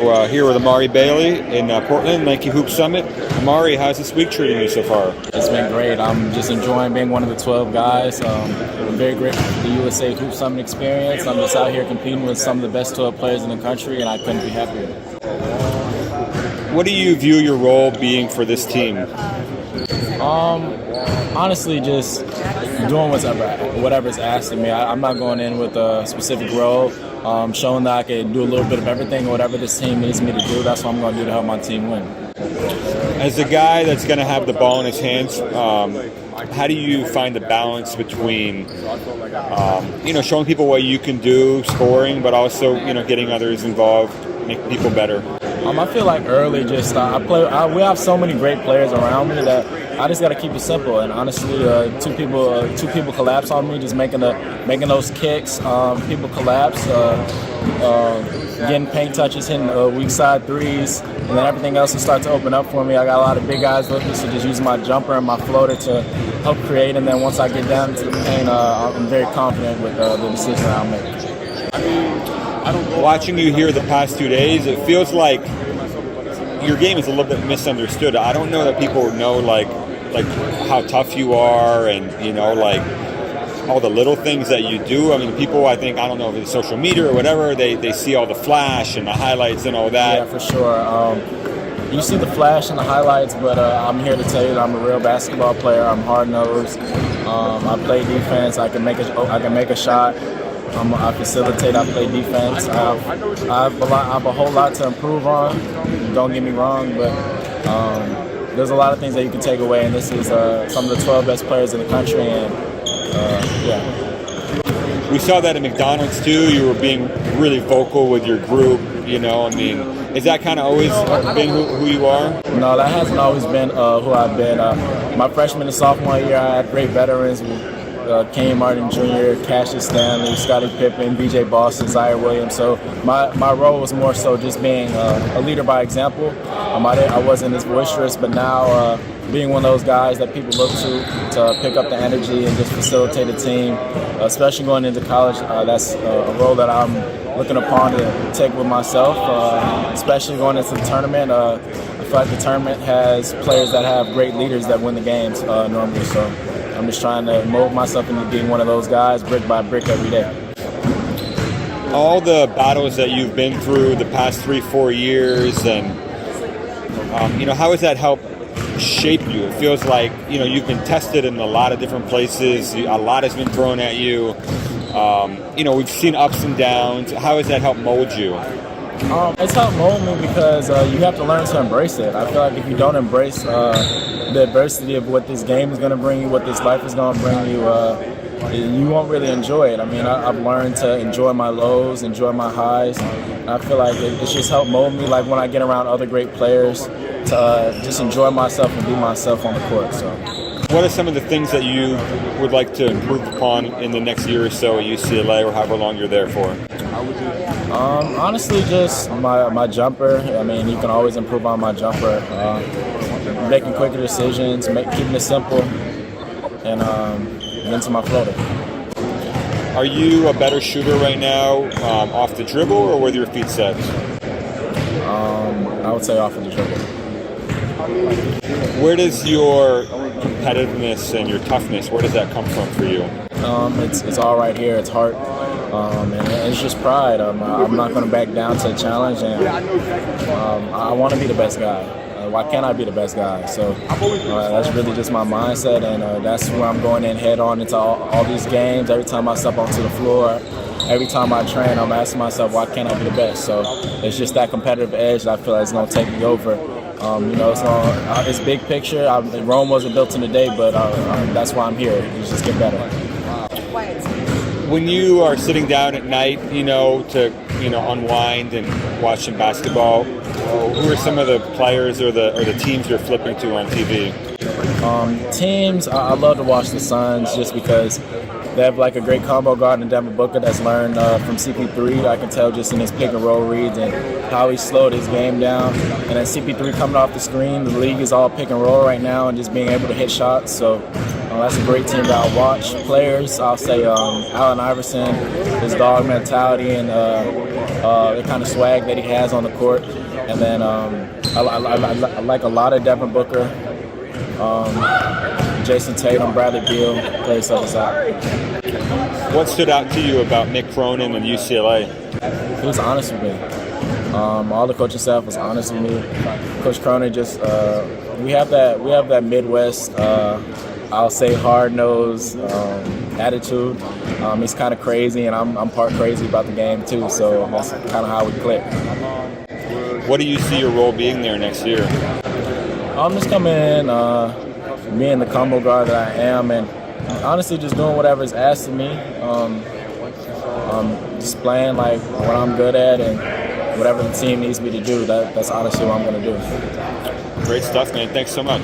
Here with Amari Bailey in Portland, Nike Hoop Summit. Amari, how's this week treating you so far? It's been great. I'm just enjoying being one of the 12 guys. I'm very grateful for the USA Hoop Summit experience. I'm just out here competing with some of the best 12 players in the country, and I couldn't be happier. What do you view your role being for this team? Honestly, just doing whatever's asked of me. I'm not going in with a specific role. Showing that I can do a little bit of everything, whatever this team needs me to do. That's what I'm going to do to help my team win. As a guy that's going to have the ball in his hands, how do you find the balance between, showing people what you can do, scoring, but also, getting others involved, making people better? I feel like early, we have so many great players around me that I just got to keep it simple. And honestly, two people collapse on me, just making those kicks. People collapse, getting paint touches, hitting weak side threes, and then everything else will start to open up for me. I got a lot of big guys with me, so just using my jumper and my floater to help create. And then once I get down into the paint, I'm very confident with the decision I'll make. Watching you here the past 2 days, it feels like your game is a little bit misunderstood. I don't know that people know like how tough you are, and all the little things that you do. I mean, people, I don't know if it's social media or whatever, they see all the flash and the highlights and all that. Yeah, for sure. You see the flash and the highlights, but I'm here to tell you that I'm a real basketball player. I'm hard-nosed. I play defense. I can make a shot. I facilitate. I play defense. I have a whole lot to improve on. Don't get me wrong, but there's a lot of things that you can take away, and this is some of the 12 best players in the country. And we saw that at McDonald's too. You were being really vocal with your group. Is that kind of always been who you are? No, that hasn't always been who I've been. My freshman and sophomore year, I had great veterans. Kenyon Martin Jr., Cassius Stanley, Scottie Pippen, B.J. Boston, Zaire Williams. So my role was more so just being a leader by example. I wasn't as boisterous, but now being one of those guys that people look to pick up the energy and just facilitate a team, especially going into college, that's a role that I'm looking upon to take with myself, especially going into the tournament. I feel like the tournament has players that have great leaders that win the games normally. So I'm just trying to mold myself into being one of those guys, brick by brick, every day. All the battles that you've been through the past 3-4 years, and how has that helped shape you? It feels like you've been tested in a lot of different places. A lot has been thrown at you. We've seen ups and downs. How has that helped mold you? It's helped mold me because you have to learn to embrace it. I feel like if you don't embrace the adversity of what this game is going to bring you, what this life is going to bring you, you won't really enjoy it. I've learned to enjoy my lows, enjoy my highs. And I feel like it's just helped mold me, like when I get around other great players, to just enjoy myself and be myself on the court. So, what are some of the things that you would like to improve upon in the next year or so at UCLA, or however long you're there for? Honestly, just my jumper. You can always improve on my jumper. Making quicker decisions, keeping it simple, and into my floater. Are you a better shooter right now off the dribble or with your feet set? I would say off of the dribble. Where does your competitiveness and your toughness, where does that come from for you? It's all right here. It's heart. And it's just pride. I'm not going to back down to a challenge, and I want to be the best guy. Why can't I be the best guy? So that's really just my mindset, and that's where I'm going in head on into all these games. Every time I step onto the floor, every time I train, I'm asking myself, why can't I be the best? So it's just that competitive edge that I feel like is going to take me over. It's big picture. Rome wasn't built in a day, but that's why I'm here. You just get better. When you are sitting down at night, to unwind and watch some basketball, who are some of the players or the teams you're flipping to on TV? Teams, I love to watch the Suns just because they have like a great combo guard in Devin Booker that's learned from CP3. I can tell just in his pick and roll reads and how he slowed his game down. And then CP3 coming off the screen, the league is all pick and roll right now and just being able to hit shots. So That's a great team that I watch. Players, I'll say Allen Iverson, his dog mentality and the kind of swag that he has on the court. And then I like a lot of Devin Booker, Jason Tatum, Bradley Beal, players such as that. What stood out to you about Mick Cronin and UCLA? He was honest with me. All the coaching staff was honest with me. Coach Cronin just we have that Midwest, I'll say hard-nosed attitude. He's kind of crazy, and I'm part crazy about the game too. So that's kind of how we click. What do you see your role being there next year? I'm just coming in, being the combo guard that I am, and honestly just doing whatever is asked of me. Just playing like what I'm good at and whatever the team needs me to do. That's honestly what I'm going to do. Great stuff, man. Thanks so much.